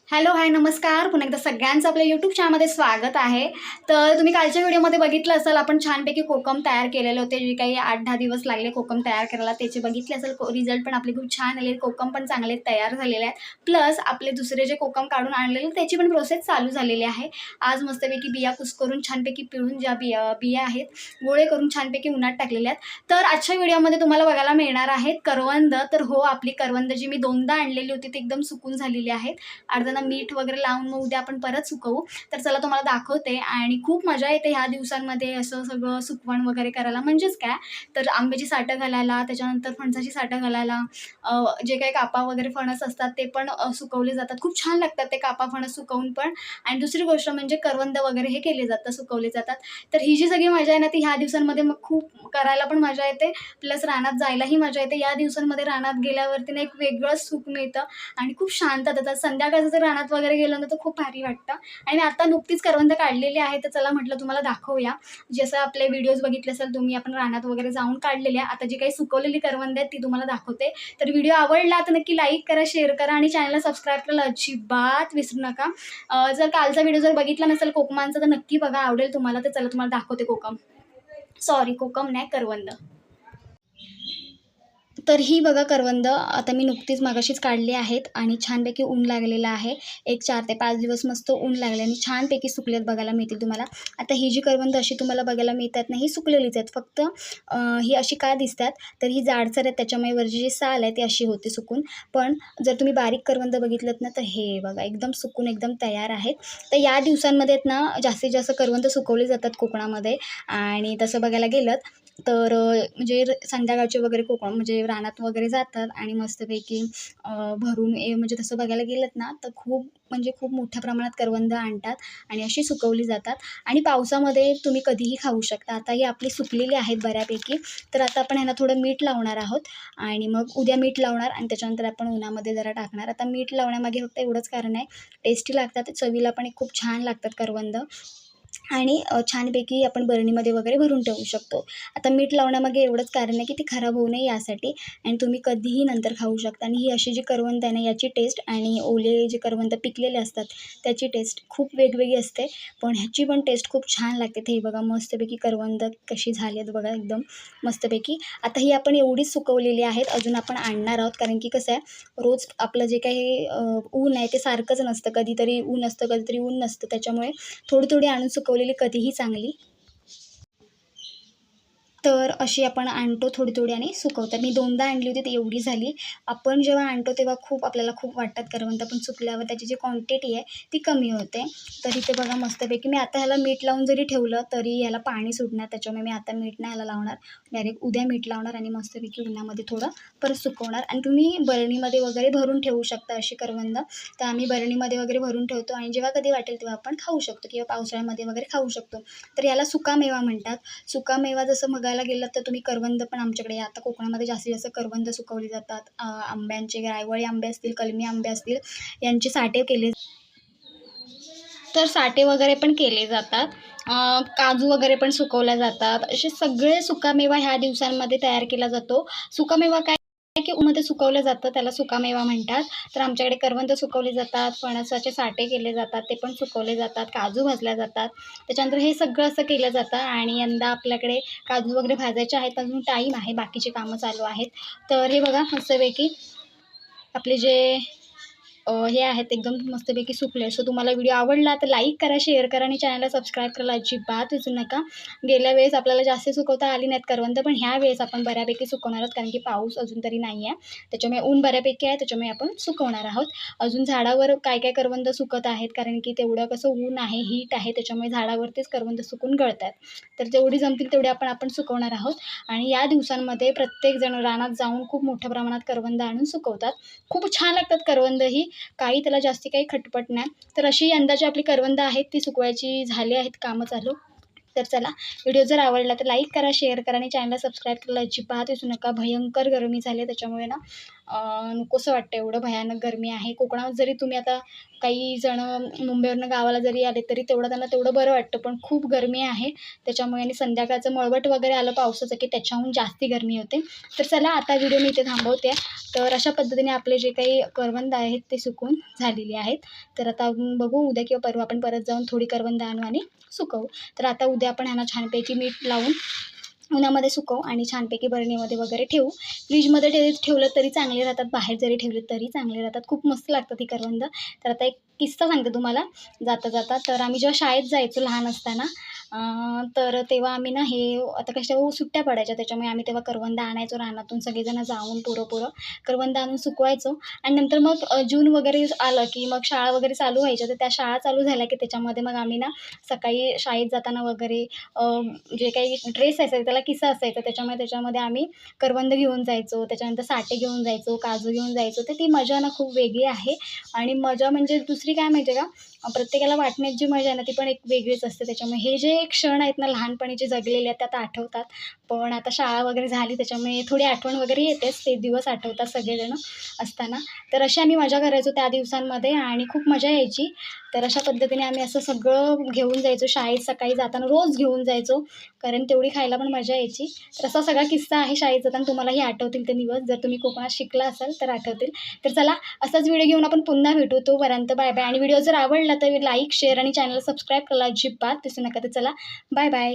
Hello hi नमस्कार. पुन्हा एकदा सगळ्यांचं आपल्या यूट्यूब चॅनलमध्ये स्वागत आहे. तर तुम्ही कालच्या व्हिडिओमध्ये बघितलं असेल, आपण छानपैकी कोकम तयार केलेले होते. जे काही 8-10 दिवस लागले कोकम तयार करायला, त्याचे बघितले असेल. रिझल्ट पण आपले खूप छान आले. कोकम पण चांगले तयार झालेले आहेत. प्लस आपले दुसरे जे कोकम काढून आणलेले त्याची पण प्रोसेस चालू झालेली आहे. आज मस्तपैकी बिया कुस्करून छानपैकी पिळून ज्या बिया आहेत गोळे करून छानपैकी उन्हात टाकलेल्या आहेत. तर आजच्या व्हिडिओमध्ये तुम्हाला बघायला मिळणार आहेत करवंद. तर हो, आपली करवंद जी मी 2दा आणलेली होती ती एकदम सुकून झालेली आहेत. अर्धा मीठ वगैरे लावून मग उद्या आपण परत सुकवू. तर चला तुम्हाला दाखवते. आणि खूप मजा येते ह्या दिवसांमध्ये असं सगळं सुकवण वगैरे करायला. म्हणजेच काय, तर आंब्याची साठं घालायला, त्याच्यानंतर फणसाची साठं घालायला, जे काही कापा वगैरे फणस असतात ते पण सुकवले जातात. खूप छान लागतात ते कापा फणस सुकवून पण. आणि दुसरी गोष्ट म्हणजे करवंद वगैरे हे केले जातात, सुकवले जातात. तर ही जी सगळी मजा आहे ना, ती ह्या दिवसांमध्ये मग खूप करायला पण मजा येते. प्लस रानात जायलाही मजा येते. या दिवसांमध्ये रानात गेल्यावरती ना एक वेगळंच सुख मिळतं आणि खूप शांतता येतात. संध्याकाळचं जर रानात वगैरे गेलं ना तर खूप भारी वाटतं. आणि मी आता नुकतीच करवंद काढलेली आहे, तर चला म्हटलं तुम्हाला दाखवूया. जसं आपले व्हिडिओज बघितले असेल तुम्ही, आपण रानात वगैरे जाऊन काढलेल्या. आता जी काही सुकवलेली करवंद आहेत ती तुम्हाला दाखवते. तर व्हिडिओ आवडला तर नक्की लाईक करा, शेअर करा आणि चॅनलला सबस्क्राईब करायला अजिबात विसरू नका. जर कालचा व्हिडिओ जर बघितला नसेल कोकमांचा तर नक्की बघा, आवडेल तुम्हाला. तर चला तुम्हाला दाखवते कोकम नाही, करवंद. तर ही बघा करवंद आता मी नुकतीच मगाशीच काढली आहेत आणि छानपैकी ऊन लागलेलं आहे. एक 4 ते 5 दिवस मस्त ऊन लागले आणि छानपैकी सुकलेत बघायला मिळतील तुम्हाला. आता ही जी करवंद अशी तुम्हाला बघायला मिळतात ना, ही सुकलेलीच आहेत. फक्त ही अशी का दिसतात, तर ही जाडसर आहेत, त्याच्यामुळे वरची जी साल आहे ती अशी होते सुकून. पण जर तुम्ही बारीक करवंद बघितलंत ना, तर हे बघा एकदम सुकून एकदम तयार आहेत. तर या दिवसांमध्ये ना जास्तीत जास्त करवंद सुकवले जातात कोकणामध्ये. आणि तसं बघायला गेलं तर म्हणजे संध्याकाळचे वगैरे कोकण म्हणजे रानात वगैरे जातात आणि मस्तपैकी भरून म्हणजे तसं बघायला गेलंत ना, तर खूप मोठ्या प्रमाणात करवंद आणतात आणि अशी सुकवली जातात. आणि पावसामध्ये तुम्ही कधीही खाऊ शकता. आता ही आपली सुकलेली आहेत बऱ्यापैकी. तर आता आपण ह्यांना थोडं मीठ लावणार आहोत आणि मग उद्या मीठ लावणार आणि त्याच्यानंतर आपण उन्हामध्ये जरा टाकणार. आता मीठ लावण्यामागे फक्त एवढंच कारण आहे, टेस्टी लागतात, चवीला पण खूप छान लागतात करवंद. आणि छानपैकी आपण बरणीमध्ये वगैरे भरून ठेवू शकतो. आता मीठ लावण्यामागे एवढंच कारण आहे की ती खराब होऊ नये यासाठी. आणि तुम्ही कधीही नंतर खाऊ शकता. आणि ही अशी जी करवंद आहे ना, याची टेस्ट आणि ओले जे करवंद पिकलेले असतात त्याची टेस्ट खूप वेगवेगळी असते. पण ह्याची पण टेस्ट खूप छान लागते. हे बघा मस्तपैकी करवंद कशी झाली आहेत बघा एकदम मस्तपैकी. आता ही आपण एवढीच सुकवलेली आहेत, अजून आपण आणणार आहोत. कारण की कसं आहे, रोज आपलं जे काही ऊन आहे ते सारखंच नसतं. कधीतरी ऊन असतं, कधीतरी ऊन नसतं. त्याच्यामुळे थोडी थोडी आणून सुकवलेली कधीही चांगली. तर अशी आपण आणतो थोडी-थोडी आणि सुकवतात. मी 2दा आणली होती, ती एवढी झाली. आपण जेव्हा आणतो तेव्हा आपल्याला खूप वाटतात करवंद, पण सुकल्यावर त्याची जी क्वांटिटी आहे ती कमी होते. तर इथे बघा मस्तपैकी मी आता ह्याला मीठ लावून जरी ठेवलं तरी ह्याला पाणी सुटणार. त्याच्यामुळे मी आता मीठ नाही ह्याला लावणार. डायरेक्ट उद्या मीठ लावणार आणि मस्तपैकी उन्हामध्ये थोडं परत सुकवणार. आणि तुम्ही बरणीमध्ये वगैरे भरून ठेवू शकता अशी करवंद. तर आम्ही बरणीमध्ये वगैरे भरून ठेवतो आणि जेव्हा कधी वाटेल तेव्हा आपण खाऊ शकतो किंवा पावसाळ्यामध्ये वगैरे खाऊ शकतो. तर याला सुकामेवा म्हणतात. सुकामेवा जसं बघायला गेलं तर तुम्ही करवंद पण आमच्याकडे आता कोकणामध्ये जास्तीत जास्त करवंद सुकवली जातात. आंब्यांचे रायवळी आंबे असतील, कलमी आंबे असतील, यांचे साठे केले, तर साठे वगैरे पण केले जातात. काजू वगैरे पण सुकवल्या जातात. असे सगळे सुकामेवा ह्या दिवसांमध्ये तयार केला जातो. सुकामेवा काय की उन्हामध्ये सुकवलं जातं, त्याला सुकामेवा म्हणतात. तर आमच्याकडे करवंद सुकवले जातात, फणसाचे साठे केले जातात, ते पण सुकवले जातात, काजू भाजल्या जातात. त्याच्यानंतर हे सगळं असं केलं जातं. आणि यंदा आपल्याकडे काजू वगैरे भाजायचे आहेत, अजून टाईम आहे, बाकीची कामं चालू आहेत. तर हे बघा मस्तपैकी आपले जे हे आहेत एकदम मस्तपैकी सुकले. सो तुम्हाला व्हिडिओ आवडला तर लाईक करा, शेअर करा आणि चॅनलला सबस्क्राईब करायला अजिबात विसरू नका. गेल्या वेळेस आपल्याला जास्त सुकवता आली नाहीत करवंद, पण ह्या वेळेस आपण बऱ्यापैकी सुकवणार आहोत. कारण की पाऊस अजून तरी नाही आहे, त्याच्यामुळे ऊन बऱ्यापैकी आहे, त्याच्यामुळे आपण सुकवणार आहोत. अजून झाडावर काय काय करवंद सुकत आहेत, कारण की तेवढं कसं ऊन आहे, हीट आहे, त्याच्यामुळे झाडावरतीच करवंद सुकून गळतात. तर जेवढी जमतील तेवढी आपण सुकवणार आहोत. आणि या दिवसांमध्ये प्रत्येकजण रानात जाऊन खूप मोठ्या प्रमाणात करवंद आणून सुकवतात. खूप छान लागतात करवंद ही, काही त्याला जास्ती काही खटपट नाही. तर अशी यंदाची आपली करवंद आहेत ती सुकवायची झाली आहेत कामं चालू. तर चला, व्हिडिओ जर आवडला तर लाईक करा, शेअर करा आणि चॅनलला सबस्क्राईब करायला अजिबात विसरू नका. भयंकर गरमी झाली आहे, त्याच्यामुळे ना नकोसं वाटतं, एवढं भयानक गरमी आहे. कोकणात जरी तुम्ही आता काही जण मुंबईवरनं गावाला जरी आले तरी त्यांना तेवढं बरं वाटतं, पण खूप गरमी आहे त्याच्यामुळे. आणि संध्याकाळचं मळवट वगैरे आलं पावसाचं की त्याच्याहून जास्ती गरमी होते. तर चला आता व्हिडिओ मी इथे थांबवते. तर अशा पद्धतीने आपले जे काही करवंद आहेत ते सुकून झालेली आहेत. तर आता बघू उद्या किंवा परवा आपण परत जाऊन थोडी करवंद आणू आणि सुकवू. तर आता उद्या आपण ह्यांना छानपैकी मीठ लावून उन्हामध्ये सुकवू आणि छानपैकी बरणीमध्ये वगैरे ठेवू. फ्रीजमध्ये ठेवलं तरी चांगले राहतात, बाहेर जरी ठेवले तरी चांगले राहतात. खूप मस्त लागतात ही करवंद. तर आता एक किस्सा सांगते तुम्हाला जाता जाता. तर आम्ही जेव्हा शाळेत जायचो लहान असताना, तर तेव्हा आम्ही ना हे आता कशा सुट्ट्या पडायच्या त्याच्यामुळे आम्ही तेव्हा करवंद आणायचो रानातून सगळेजण जाऊन पोरं करवंद आणून सुकवायचो. आणि नंतर मग जून वगैरे आलं की मग शाळा वगैरे चालू व्हायच्या. तर त्या शाळा चालू झाल्या की त्याच्यामध्ये मग आम्ही ना सकाळी शाळेत जाताना वगैरे जे काही ड्रेस असायचा त्याला किस्सा असायचा, त्याच्यामध्ये आम्ही करवंद घेऊन जायचो, त्याच्यानंतर साटे घेऊन जायचो, काजू घेऊन जायचो. तर ती मजा ना खूप वेगळी आहे. आणि मजा म्हणजे दुसरी काय माहिती आहे का, प्रत्येकाला वाटण्याची जी मजा आहे ना ती पण एक वेगळीच असते. त्याच्यामुळे हे जे क्षण आहेत ना लहानपणीचे जगलेले आहेत त्यात आठवतात. पण आता शाळा वगैरे झाली त्याच्यामुळे थोडी आठवण वगैरे येतेच, ते दिवस आठवतात सगळेजण असताना. तर अशी आम्ही मजा करायचो त्या दिवसांमध्ये आणि खूप मजा यायची. तर अशा पद्धतीने आम्ही असं सगळं घेऊन जायचो शाळेत सकाळी जाताना, रोज घेऊन जायचो, कारण तेवढी खायला पण मजा यायची. तर असा सगळा किस्सा आहे शाळेत जाताना. तुम्हालाही आठवतील ते दिवस, जर तुम्ही कोकणात शिकला असाल तर आठवतील. तर चला असाच व्हिडिओ घेऊन आपण पुन्हा भेटू. तोपर्यंत बाय बाय. आणि व्हिडिओ जर आवडला तर लाईक, शेअर आणि चॅनल सबस्क्राईब करायला अजिबात विसरू नका. तर चला बाय बाय.